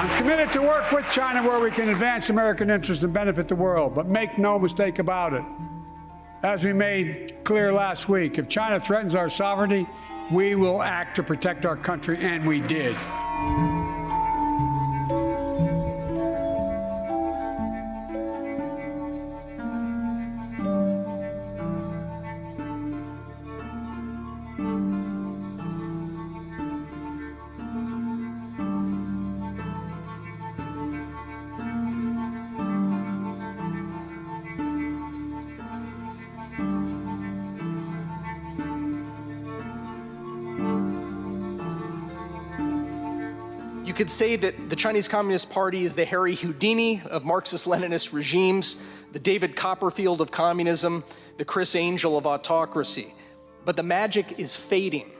I'm committed to work with China where we can advance American interests and benefit the world, but make no mistake about it. As we made clear last week, if China threatens our sovereignty, we will act to protect our country, and we did. You could say that the Chinese Communist Party is the Harry Houdini of Marxist-Leninist regimes, the David Copperfield of communism, the Chris Angel of autocracy. But the magic is fading.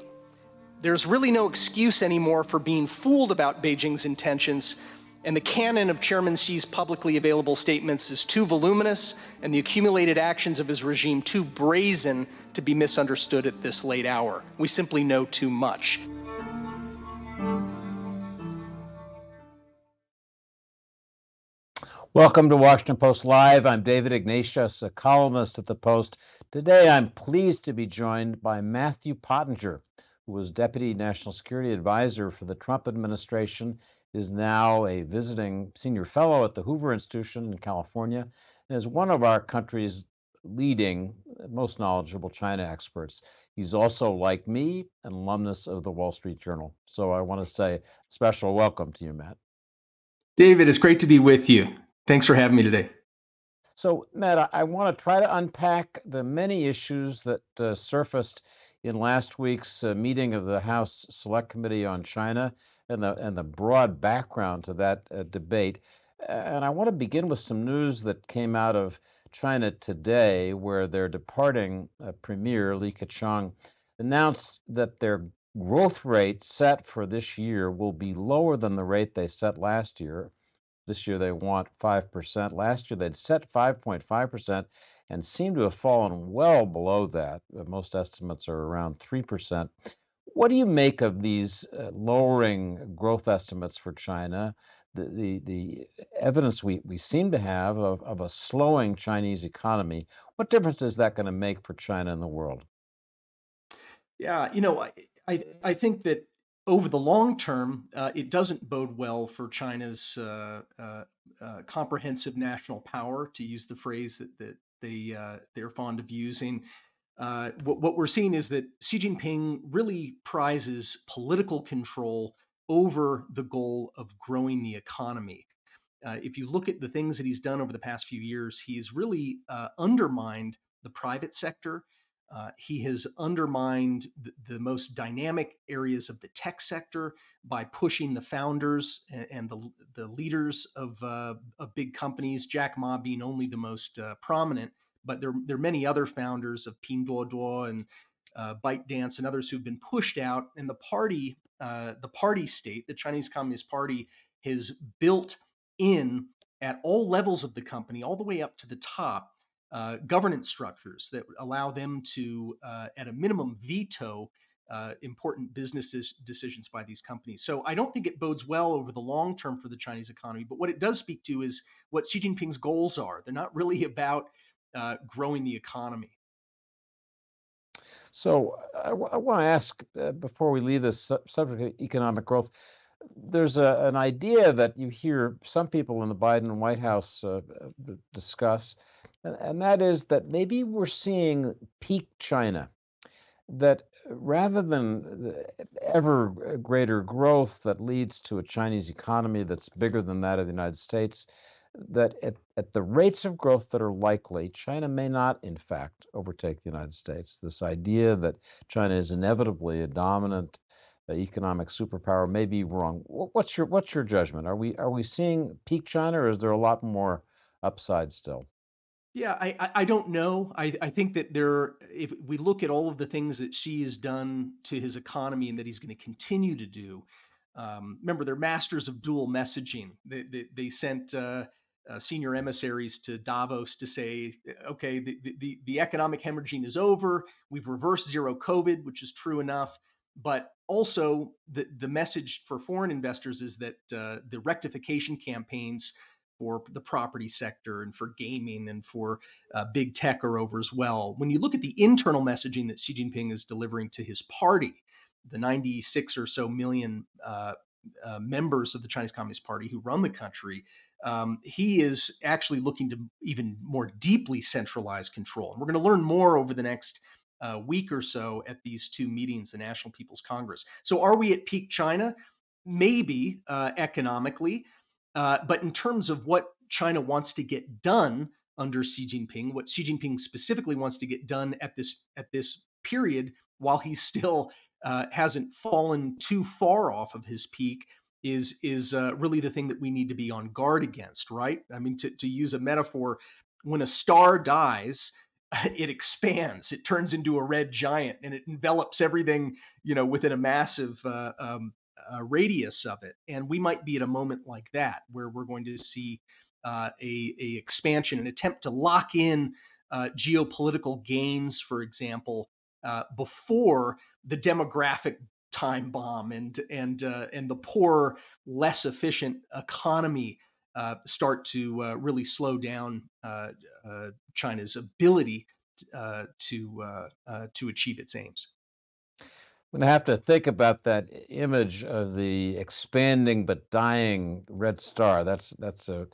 There's really no excuse anymore for being fooled about Beijing's intentions, and the canon of Chairman Xi's publicly available statements is too voluminous, and the accumulated actions of his regime too brazen to be misunderstood at this late hour. We simply know too much. Welcome to Washington Post Live. I'm David Ignatius, a columnist at the Post. Today, I'm pleased to be joined by Matthew Pottinger, who was Deputy National Security Advisor for the Trump administration, is now a visiting senior fellow at the Hoover Institution in California, and is one of our country's leading, most knowledgeable China experts. He's also, like me, an alumnus of the Wall Street Journal. So I want to say a special welcome to you, Matt. David, it's great to be with you. Thanks for having me today. So, Matt, I want to try to unpack the many issues that surfaced in last week's meeting of the House Select Committee on China and the broad background to that debate. And I want to begin with some news that came out of China today, where their departing Premier Li Keqiang announced that their growth rate set for this year will be lower than the rate they set last year. This year they want 5%. Last year they'd set 5.5% and seem to have fallen well below that. Most estimates are around 3%. What do you make of these lowering growth estimates for China? The evidence we seem to have of a slowing Chinese economy. What difference is that going to make for China and the world? Yeah, I think that over the long term, it doesn't bode well for China's comprehensive national power, to use the phrase that they're fond of using. What we're seeing is that Xi Jinping really prizes political control over the goal of growing the economy. If you look at the things that he's done over the past few years, he's really undermined the private sector. He has undermined the most dynamic areas of the tech sector by pushing the founders and the leaders of big companies, Jack Ma being only the most prominent, but there are many other founders of Pinduoduo and ByteDance and others who've been pushed out. And the party state, the Chinese Communist Party, has built in at all levels of the company, all the way up to the top, governance structures that allow them to, at a minimum, veto important business decisions by these companies. So I don't think it bodes well over the long term for the Chinese economy. But what it does speak to is what Xi Jinping's goals are. They're not really about growing the economy. So I want to ask, before we leave this subject of economic growth, there's an idea that you hear some people in the Biden White House discuss, and that is that maybe we're seeing peak China, that rather than the ever greater growth that leads to a Chinese economy that's bigger than that of the United States, that at the rates of growth that are likely, China may not, in fact, overtake the United States. This idea that China is inevitably a dominant economic superpower may be wrong. What's your judgment? Are we seeing peak China, or is there a lot more upside still? Yeah, I don't know. I think that if we look at all of the things that Xi has done to his economy and that he's going to continue to do, remember, they're masters of dual messaging. They sent senior emissaries to Davos to say, okay, the economic hemorrhaging is over. We've reversed zero COVID, which is true enough. But also, the message for foreign investors is that the rectification campaigns for the property sector and for gaming and for big tech are over as well. When you look at the internal messaging that Xi Jinping is delivering to his party, the 96 or so million members of the Chinese Communist Party who run the country, he is actually looking to even more deeply centralize control. And we're going to learn more over the next week or so at these two meetings, the National People's Congress. So are we at peak China? Maybe economically, but in terms of what China wants to get done under Xi Jinping, what Xi Jinping specifically wants to get done at this period, while he still hasn't fallen too far off of his peak, is really the thing that we need to be on guard against, right? I mean, to use a metaphor, when a star dies, it expands, it turns into a red giant, and it envelops everything, within a massive radius of it. And we might be at a moment like that where we're going to see a expansion, an attempt to lock in geopolitical gains, for example, before the demographic time bomb and the poor, less efficient economy start to really slow down China's ability to achieve its aims. I'm gonna have to think about that image of the expanding but dying red star. That's a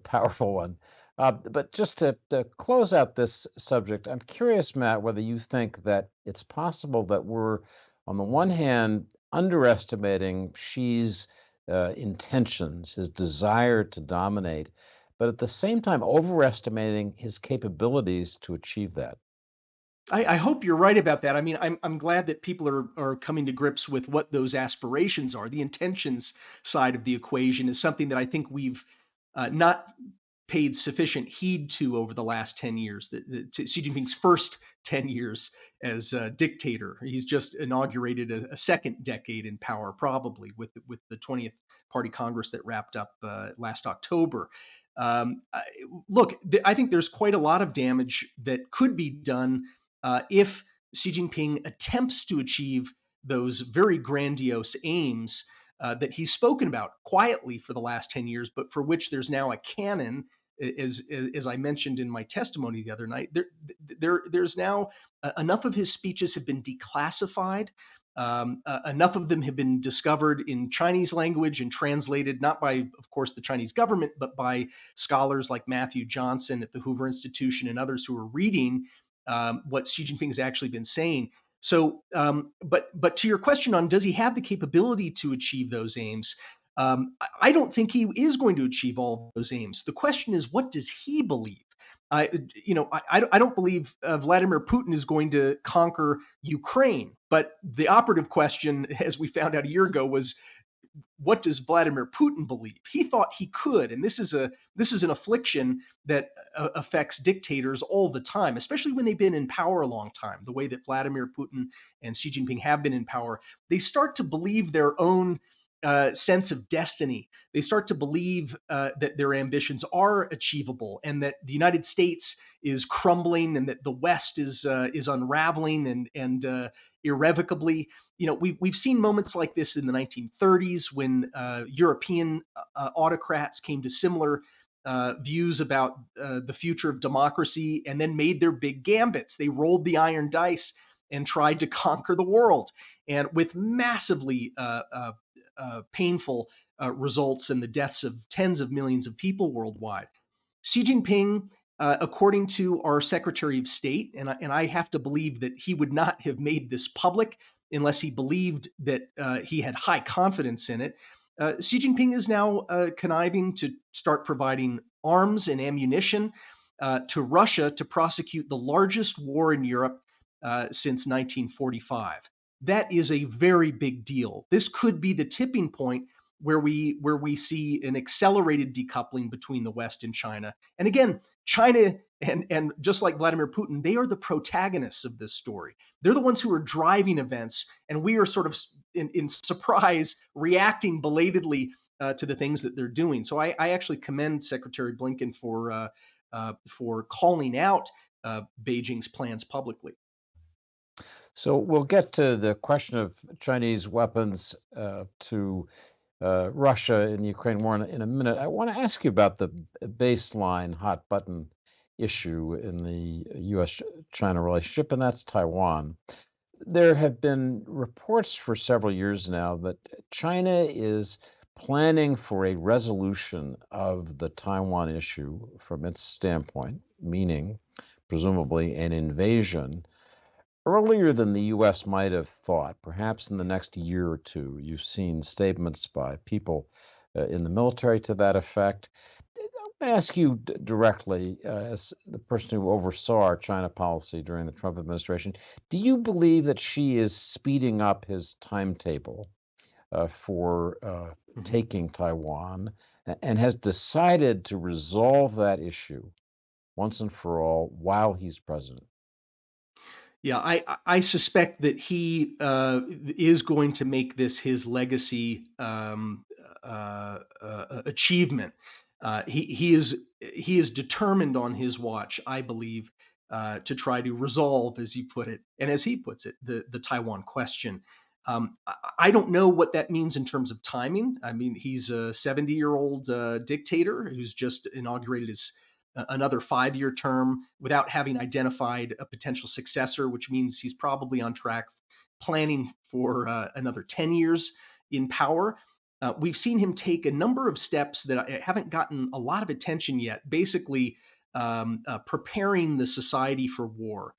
powerful one. But just to close out this subject, I'm curious, Matt, whether you think that it's possible that we're, on the one hand, underestimating Xi's intentions, his desire to dominate, but at the same time overestimating his capabilities to achieve that. I hope you're right about that. I mean, I'm glad that people are coming to grips with what those aspirations are. The intentions side of the equation is something that I think we've not paid sufficient heed to over the last 10 years. Xi Jinping's first 10 years as dictator, he's just inaugurated a second decade in power, probably with the 20th Party Congress that wrapped up last October. Look, I think there's quite a lot of damage that could be done if Xi Jinping attempts to achieve those very grandiose aims that he's spoken about quietly for the last 10 years, but for which there's now a canon, as I mentioned in my testimony the other night. There's now enough of his speeches have been declassified. Enough of them have been discovered in Chinese language and translated not by, of course, the Chinese government, but by scholars like Matthew Johnson at the Hoover Institution and others who are reading what Xi Jinping has actually been saying. So, but to your question on does he have the capability to achieve those aims? I don't think he is going to achieve all of those aims. The question is, what does he believe? I don't believe Vladimir Putin is going to conquer Ukraine. But the operative question, as we found out a year ago, was what does Vladimir Putin believe? He thought he could, and this is an affliction that affects dictators all the time, especially when they've been in power a long time. The way that Vladimir Putin and Xi Jinping have been in power, they start to believe their own sense of destiny. They start to believe that their ambitions are achievable, and that the United States is crumbling, and that the West is unraveling and irrevocably. We've seen moments like this in the 1930s when European autocrats came to similar views about the future of democracy, and then made their big gambits. They rolled the iron dice and tried to conquer the world, and with massively painful results and the deaths of tens of millions of people worldwide. Xi Jinping, according to our Secretary of State, and I have to believe that he would not have made this public unless he believed that he had high confidence in it. Xi Jinping is now conniving to start providing arms and ammunition to Russia to prosecute the largest war in Europe since 1945. That is a very big deal. This could be the tipping point where we see an accelerated decoupling between the West and China. And again, China and just like Vladimir Putin, they are the protagonists of this story. They're the ones who are driving events, and we are sort of in surprise reacting belatedly to the things that they're doing. So I actually commend Secretary Blinken for calling out Beijing's plans publicly. So we'll get to the question of Chinese weapons to Russia in the Ukraine war in a minute. I want to ask you about the baseline hot button issue in the U.S. China relationship, and that's Taiwan. There have been reports for several years now that China is planning for a resolution of the Taiwan issue from its standpoint, meaning presumably an invasion, earlier than the U.S. might have thought, perhaps in the next year or two. You've seen statements by people in the military to that effect. I ask you directly, as the person who oversaw our China policy during the Trump administration, do you believe that Xi is speeding up his timetable for Mhm. taking Taiwan and has decided to resolve that issue once and for all while he's president? Yeah, I suspect that he is going to make this his legacy achievement. He is determined on his watch, I believe, to try to resolve, as you put it, and as he puts it, the Taiwan question. I don't know what that means in terms of timing. I mean, he's a 70-year-old dictator who's just inaugurated his another 5-year term without having identified a potential successor, which means he's probably on track planning for another 10 years in power. We've seen him take a number of steps that haven't gotten a lot of attention yet, basically preparing the society for war,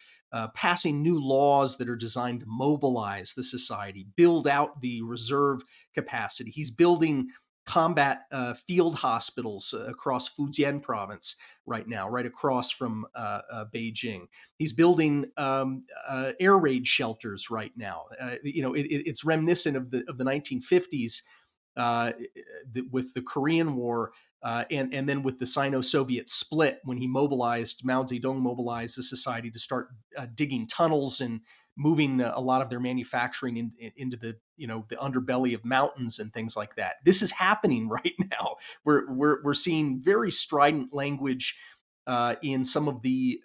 passing new laws that are designed to mobilize the society, build out the reserve capacity. He's building combat field hospitals across Fujian province right now, right across from Beijing. He's building air raid shelters right now. It's reminiscent of the 1950s with the Korean War and then with the Sino-Soviet split, when he mobilized, Mao Zedong mobilized the society to start digging tunnels and moving a lot of their manufacturing into the underbelly of mountains and things like that. This is happening right now. We're seeing very strident language in some of the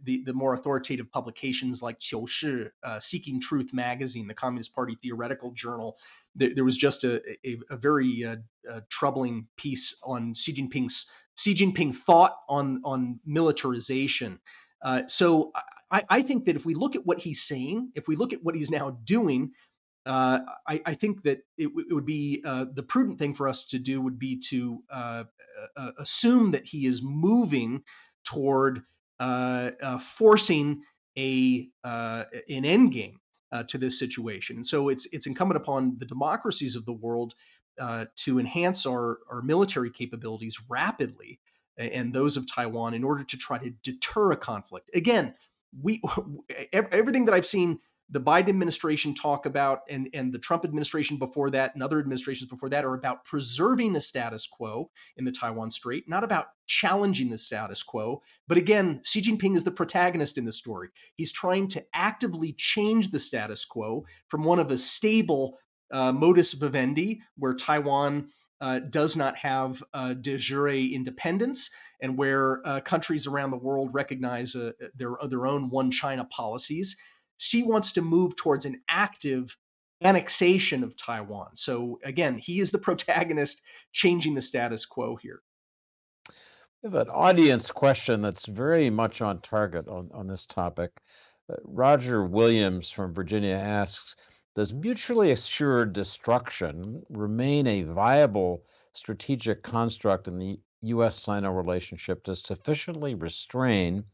the more authoritative publications like 求是, Seeking Truth magazine, the Communist Party theoretical journal. There was just a very troubling piece on Xi Jinping thought on militarization. So I think that if we look at what he's saying, if we look at what he's now doing, I think that it would be the prudent thing for us to do would be to assume that he is moving toward forcing an end game to this situation. And so it's incumbent upon the democracies of the world to enhance our military capabilities rapidly, and those of Taiwan, in order to try to deter a conflict. Again, we everything that I've seen the Biden administration talk about, and the Trump administration before that and other administrations before that, are about preserving the status quo in the Taiwan Strait, not about challenging the status quo. But again, Xi Jinping is the protagonist in the story. He's trying to actively change the status quo from one of a stable modus vivendi, where Taiwan does not have de jure independence, and where countries around the world recognize their own one China policies. Xi wants to move towards an active annexation of Taiwan. So again, he is the protagonist changing the status quo here. We have an audience question that's very much on target on this topic. Roger Williams from Virginia asks, does mutually assured destruction remain a viable strategic construct in the U.S.-Sino relationship to sufficiently restrain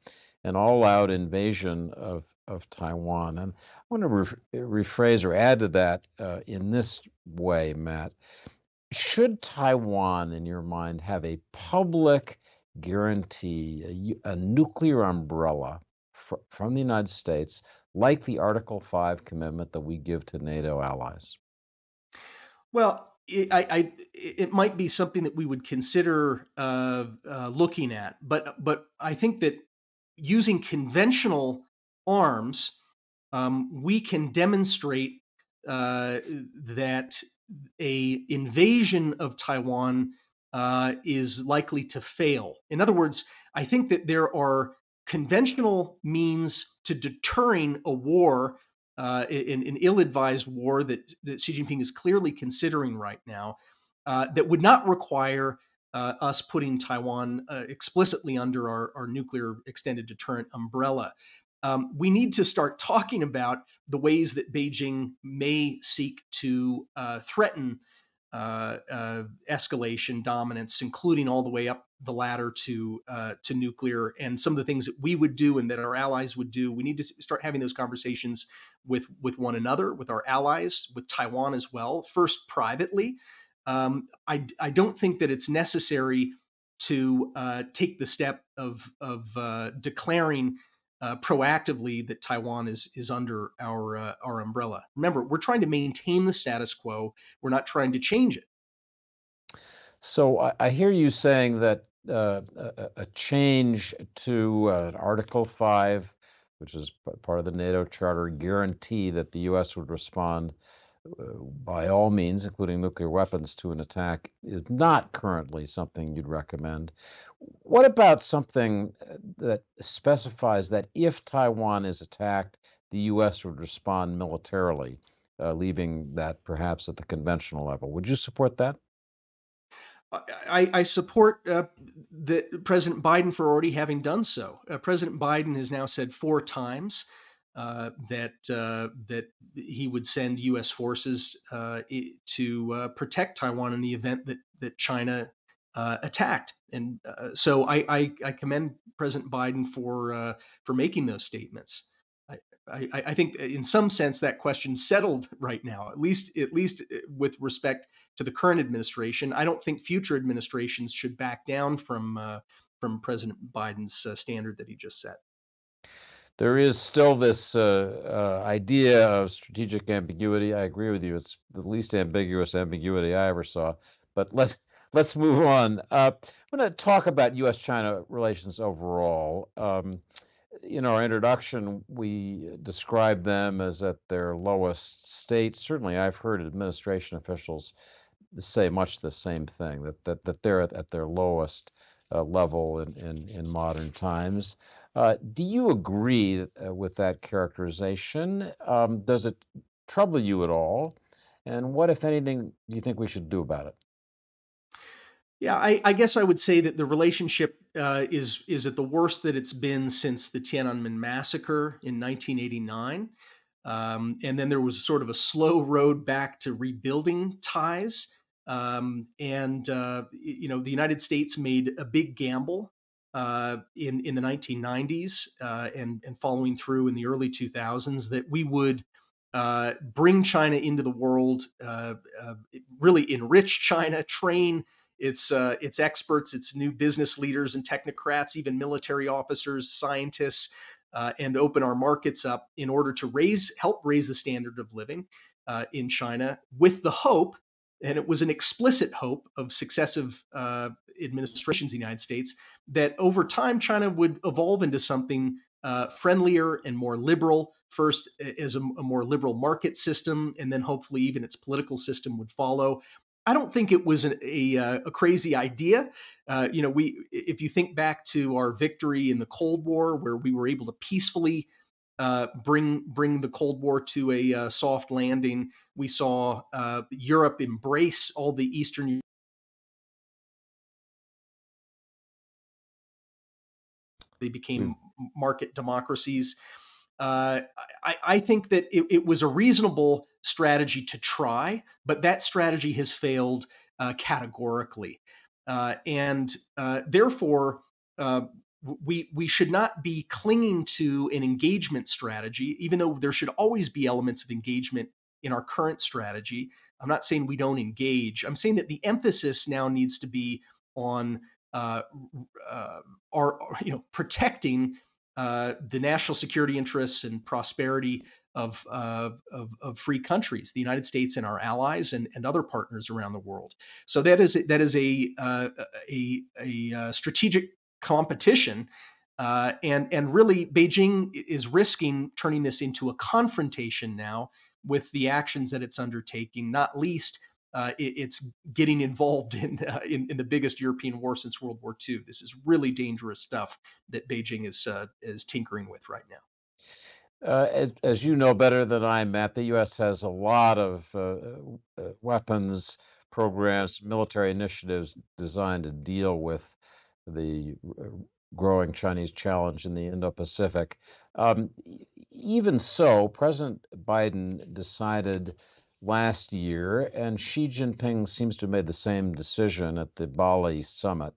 an all-out invasion of Taiwan? And I want to rephrase or add to that in this way, Matt. Should Taiwan, in your mind, have a public guarantee, a nuclear umbrella from the United States, like the Article 5 commitment that we give to NATO allies? Well, it might be something that we would consider looking at, but I think that using conventional arms, we can demonstrate that a invasion of Taiwan is likely to fail. In other words, I think that there are conventional means to deterring a war, an ill-advised war that Xi Jinping is clearly considering right now, that would not require us putting Taiwan explicitly under our nuclear extended deterrent umbrella. We need to start talking about the ways that Beijing may seek to threaten escalation, dominance, including all the way up the ladder to nuclear, and some of the things that we would do and that our allies would do. We need to start having those conversations with one another, with our allies, with Taiwan as well. First, privately. I don't think that it's necessary to take the step of declaring proactively that Taiwan is under our umbrella. Remember, we're trying to maintain the status quo. We're not trying to change it. So I hear you saying that a change to Article 5, which is part of the NATO Charter, guarantee that the U.S. would respond by all means, including nuclear weapons, to an attack, is not currently something you'd recommend. What about something that specifies that if Taiwan is attacked, the U.S. would respond militarily, leaving that perhaps at the conventional level? Would you support that? I support President Biden for already having done so. President Biden has now said 4 times that he would send U.S. forces to protect Taiwan in the event that China attacked. And so I commend President Biden for making those statements. I think in some sense that question's settled right now, at least with respect to the current administration. I don't think future administrations should back down from President Biden's standard that he just set. There is still this idea of strategic ambiguity. I agree with you. It's the least ambiguous ambiguity I ever saw. But let's move on. I'm going to talk about U.S. China relations overall. In our introduction, we described them as at their lowest state. Certainly, I've heard administration officials say much the same thing, that they're at their lowest level in modern times. Do you agree with that characterization? Does it trouble you at all? And what, if anything, do you think we should do about it? Yeah, I guess I would say that the relationship is at the worst that it's been since the Tiananmen massacre in 1989. And then there was sort of a slow road back to rebuilding ties. The United States made a big gamble in the 1990s and following through in the early 2000s that we would bring China into the world, really enrich China, train its experts, its new business leaders and technocrats, even military officers, scientists, and open our markets up in order to help raise the standard of living in China, with the hope, and it was an explicit hope of successive administrations in the United States, that over time China would evolve into something friendlier and more liberal, first as a more liberal market system, and then hopefully even its political system would follow. I don't think it was a crazy idea. If you think back to our victory in the Cold War, where we were able to peacefully bring the Cold War to a soft landing, we saw Europe embrace all the Eastern. They became market democracies. I think that it was a reasonable strategy to try, but that strategy has failed categorically. Therefore, we should not be clinging to an engagement strategy, even though there should always be elements of engagement in our current strategy. I'm not saying we don't engage. I'm saying that the emphasis now needs to be on protecting the national security interests and prosperity of free countries, the United States and our allies and other partners around the world. So that is a strategic competition, and really Beijing is risking turning this into a confrontation now with the actions that it's undertaking, not least it's getting involved in the biggest European war since World War II. This is really dangerous stuff that Beijing is tinkering with right now. As you know better than I, Matt, the U.S. has a lot of weapons programs, military initiatives designed to deal with the growing Chinese challenge in the Indo-Pacific. Even so, President Biden decided last year, and Xi Jinping seems to have made the same decision at the Bali summit,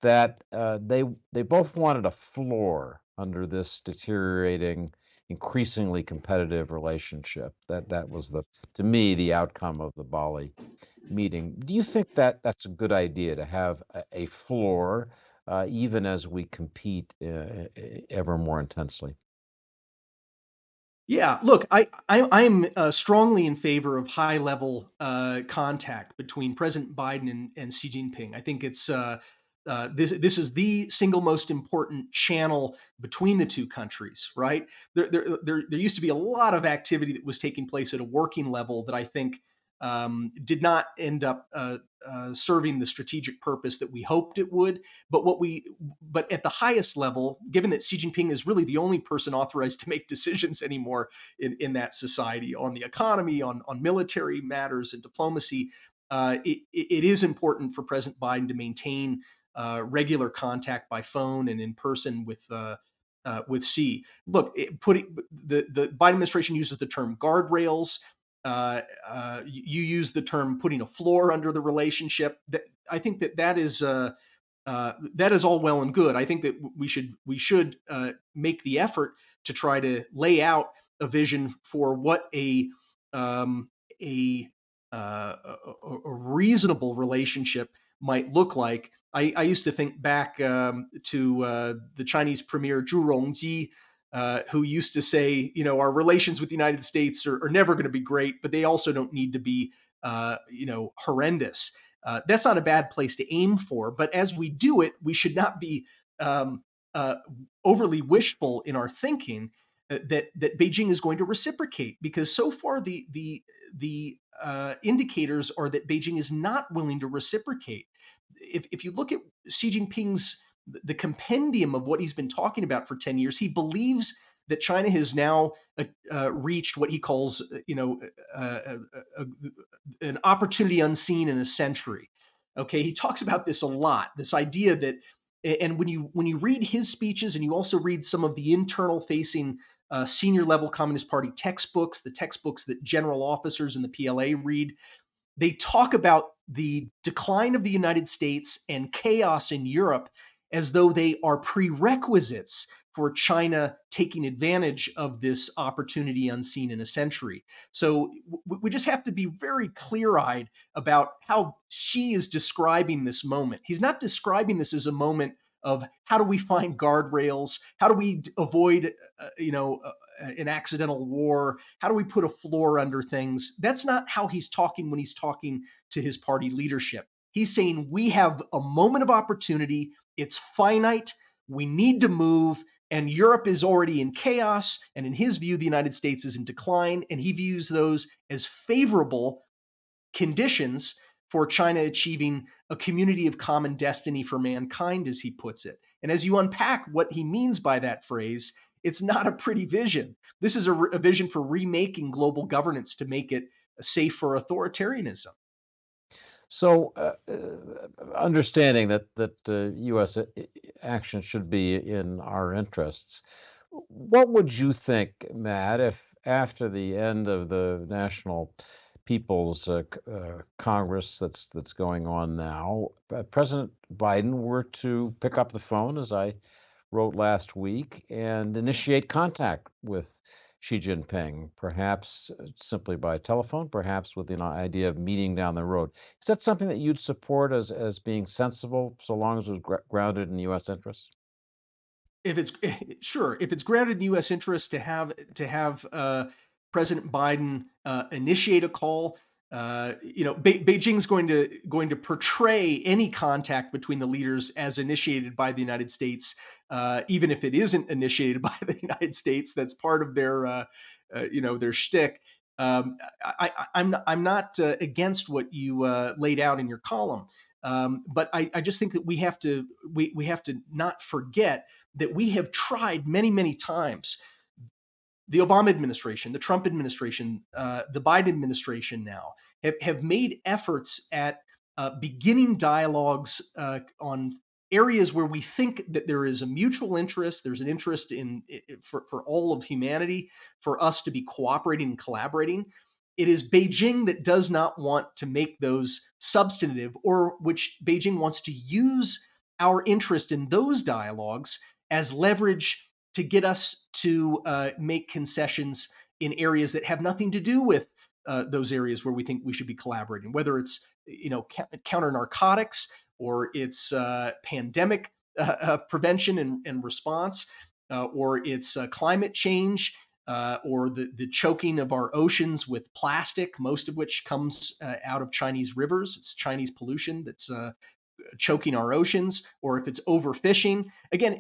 that they both wanted a floor under this deteriorating, increasingly competitive relationship. That was to me, the outcome of the Bali meeting. Do you think that that's a good idea to have a floor, even as we compete ever more intensely? Yeah, look, I'm strongly in favor of high level contact between President Biden and Xi Jinping. I think this is the single most important channel between the two countries, right? There used to be a lot of activity that was taking place at a working level that I think did not end up serving the strategic purpose that we hoped it would. But at the highest level, given that Xi Jinping is really the only person authorized to make decisions anymore in that society on the economy, on military matters and diplomacy, it is important for President Biden to maintain regular contact by phone and in person with Xi. Look, the Biden administration uses the term guardrails. You use the term putting a floor under the relationship. I think that is all well and good. I think that we should make the effort to try to lay out a vision for what um, a, a reasonable relationship might look like. I used to think back to the Chinese premier Zhu Rongji, who used to say, our relations with the United States are never going to be great, but they also don't need to be, horrendous. That's not a bad place to aim for, but as we do it, we should not be um, overly wishful in our thinking that Beijing is going to reciprocate, because so far the indicators are that Beijing is not willing to reciprocate. If you look at Xi Jinping's the compendium of what he's been talking about for 10 years, he believes that China has now reached what he calls, an opportunity unseen in a century. Okay, he talks about this a lot. This idea that, and when you read his speeches and you also read some of the internal facing senior level Communist Party textbooks, the textbooks that general officers in the PLA read, they talk about the decline of the United States and chaos in Europe as though they are prerequisites for China taking advantage of this opportunity unseen in a century. So we just have to be very clear-eyed about how Xi is describing this moment. He's not describing this as a moment of how do we find guardrails, how do we avoid, an accidental war, how do we put a floor under things. That's not how he's talking when he's talking to his party leadership. He's saying we have a moment of opportunity. It's finite. We need to move. And Europe is already in chaos. And in his view, the United States is in decline. And he views those as favorable conditions for China achieving a community of common destiny for mankind, as he puts it. And as you unpack what he means by that phrase, it's not a pretty vision. This is a vision for remaking global governance to make it safe for authoritarianism. So, understanding that U.S. action should be in our interests, what would you think, Matt, if after the end of the National People's Congress that's going on now, President Biden were to pick up the phone, as I wrote last week, and initiate contact with Xi Jinping, perhaps simply by telephone, perhaps with the idea of meeting down the road. Is that something that you'd support as being sensible, so long as it was grounded in U.S. interests? If it's sure, if it's grounded in U.S. interests to have President Biden initiate a call, Beijing's going to portray any contact between the leaders as initiated by the United States, even if it isn't initiated by the United States. That's part of their shtick. I'm not against what you laid out in your column, but I just think that we have to not forget that we have tried many times. The Obama administration, the Trump administration, the Biden administration now have made efforts at beginning dialogues on areas where we think that there is a mutual interest. There's an interest for all of humanity for us to be cooperating and collaborating. It is Beijing that does not want to make those substantive, or which Beijing wants to use our interest in those dialogues as leverage to get us to make concessions in areas that have nothing to do with those areas where we think we should be collaborating, whether it's counter narcotics or it's pandemic prevention and response, or it's climate change, or the choking of our oceans with plastic, most of which comes out of Chinese rivers. It's Chinese pollution that's choking our oceans, or if it's overfishing, again,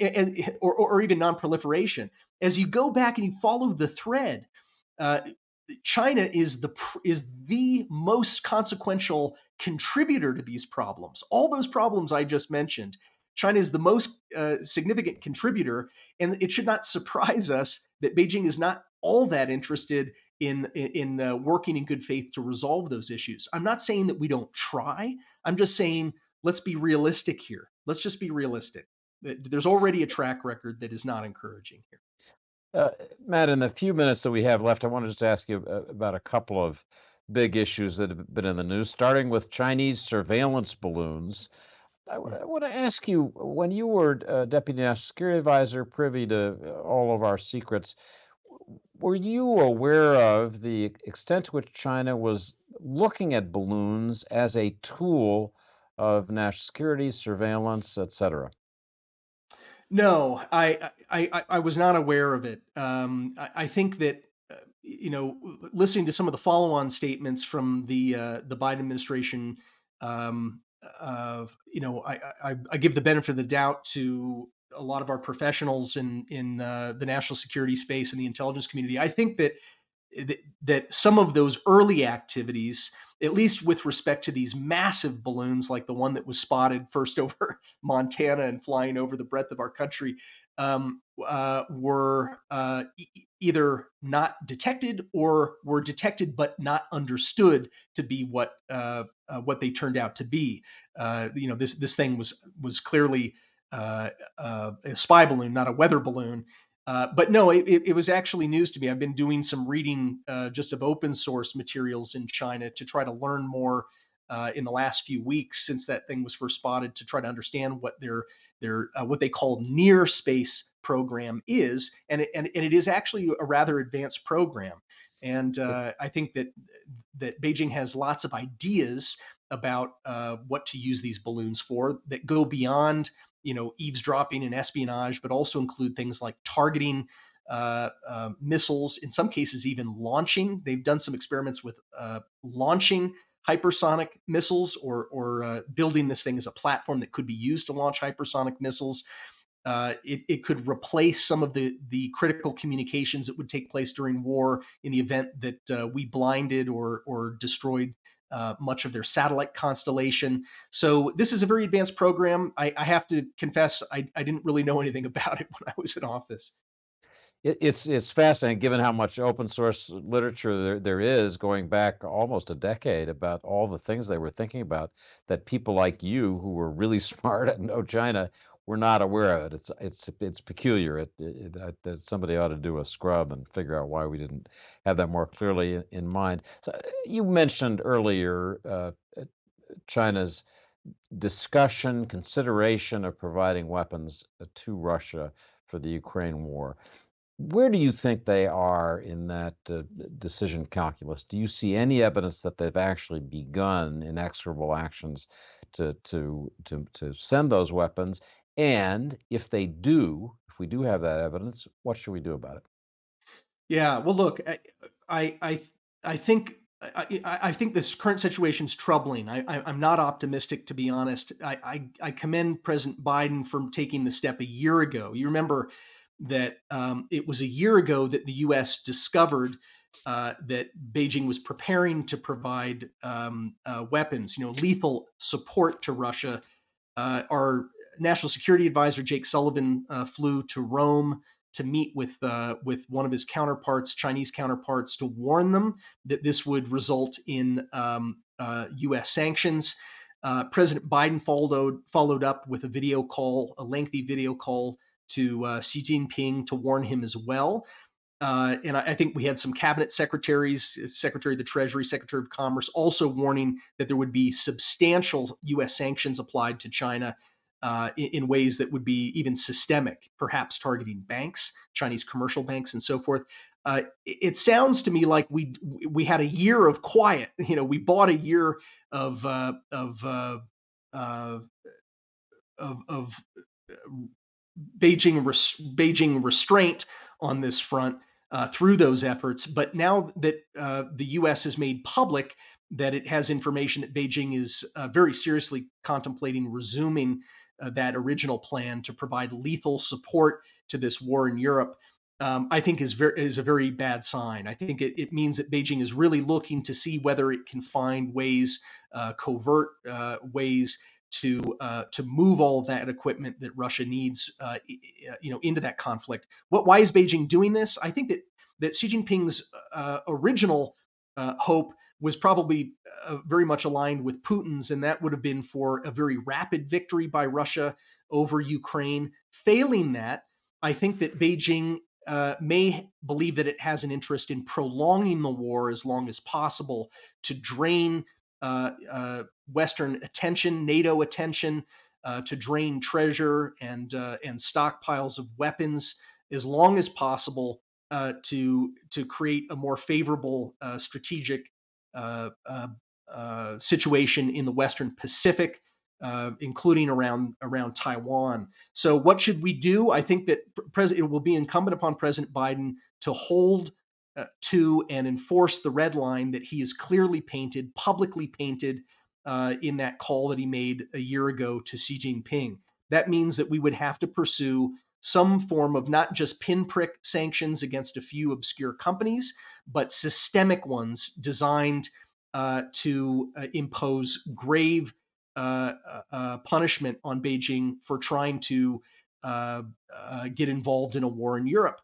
or even non-proliferation. As you go back and you follow the thread, uh, China is the most consequential contributor to these problems. All those problems I just mentioned, China is the most significant contributor, and it should not surprise us that Beijing is not all that interested in working in good faith to resolve those issues. I'm not saying that we don't try. I'm just saying let's be realistic here. Let's just be realistic. There's already a track record that is not encouraging here. Uh, Matt, in the few minutes that we have left, I want to just ask you about a couple of big issues that have been in the news, starting with Chinese surveillance balloons. I want to ask you, when you were Deputy National Security Advisor, privy to all of our secrets, were you aware of the extent to which China was looking at balloons as a tool of national security, surveillance, et cetera? No, I was not aware of it. I think that listening to some of the follow-on statements from the Biden administration, I give the benefit of the doubt to a lot of our professionals in the national security space and the intelligence community. I think that some of those early activities, at least with respect to these massive balloons, like the one that was spotted first over Montana and flying over the breadth of our country, were either not detected or were detected but not understood to be what they turned out to be. This thing was clearly a spy balloon, not a weather balloon. But no, it was actually news to me. I've been doing some reading just of open source materials in China to try to learn more in the last few weeks since that thing was first spotted, to try to understand what their what they call near space program is, and it is actually a rather advanced program. And I think that Beijing has lots of ideas about what to use these balloons for that go beyond eavesdropping and espionage, but also include things like targeting missiles, in some cases even launching. They've done some experiments with launching hypersonic missiles, or building this thing as a platform that could be used to launch hypersonic missiles. It could replace some of the critical communications that would take place during war in the event that we blinded or destroyed much of their satellite constellation. So this is a very advanced program. I have to confess, I didn't really know anything about it when I was in office. It's fascinating, given how much open source literature there is going back almost a decade about all the things they were thinking about, that people like you, who were really smart and know China, were not aware of it. It's peculiar. That somebody ought to do a scrub and figure out why we didn't have that more clearly in mind. So you mentioned earlier China's consideration of providing weapons to Russia for the Ukraine war. Where do you think they are in that decision calculus? Do you see any evidence that they've actually begun inexorable actions to send those weapons? And if they do, if we do have that evidence, what should we do about it? Yeah, well, look, I I think I think this current situation is troubling. I'm not optimistic, to be honest. I commend President Biden for taking the step a year ago. You remember that it was a year ago that the U.S. discovered that Beijing was preparing to provide weapons, lethal support to Russia. Our national security advisor Jake Sullivan flew to Rome to meet with one of his counterparts, Chinese counterparts, to warn them that this would result in U.S. sanctions. President Biden followed up with a lengthy video call to Xi Jinping to warn him as well. And I think we had some cabinet secretaries, Secretary of the Treasury, Secretary of Commerce, also warning that there would be substantial U.S. sanctions applied to China in ways that would be even systemic, perhaps targeting banks, Chinese commercial banks, and so forth. It sounds to me like we had a year of quiet. We bought a year of Beijing restraint on this front through those efforts. But now that the U.S. has made public that it has information that Beijing is very seriously contemplating resuming that original plan to provide lethal support to this war in Europe, I think is a very bad sign. I think it means that Beijing is really looking to see whether it can find ways, covert ways, to move all of that equipment that Russia needs, into that conflict. Why is Beijing doing this? I think that Xi Jinping's original hope was probably very much aligned with Putin's, and that would have been for a very rapid victory by Russia over Ukraine. Failing that, I think that Beijing may believe that it has an interest in prolonging the war as long as possible to drain Western attention, NATO attention, to drain treasure and stockpiles of weapons as long as possible, to create a more favorable strategic situation in the Western Pacific, including around Taiwan. So, what should we do? I think that it will be incumbent upon President Biden to hold to and enforce the red line that he has clearly painted, publicly painted, in that call that he made a year ago to Xi Jinping. That means that we would have to pursue some form of not just pinprick sanctions against a few obscure companies, but systemic ones designed to impose grave punishment on Beijing for trying to get involved in a war in Europe.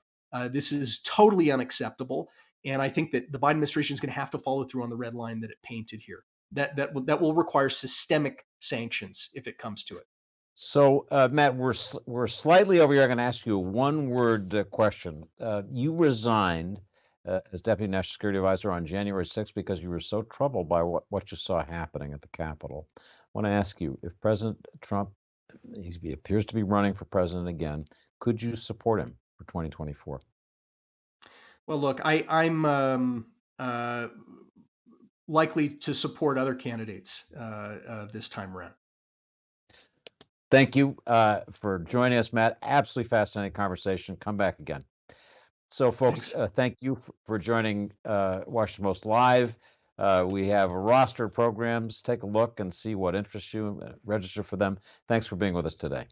This is totally unacceptable, and I think that the Biden administration is going to have to follow through on the red line that it painted here. That will require systemic sanctions if it comes to it. So, Matt, we're slightly over here. I'm going to ask you a one-word question. You resigned as Deputy National Security Advisor on January 6th because you were so troubled by what you saw happening at the Capitol. I want to ask you, if President Trump, he appears to be running for president again, could you support him for 2024? Well, look, I'm likely to support other candidates this time around. Thank you for joining us, Matt. Absolutely fascinating conversation. Come back again. So, folks, thank you for joining Washington Post Live. We have a roster of programs. Take a look and see what interests you. Register for them. Thanks for being with us today.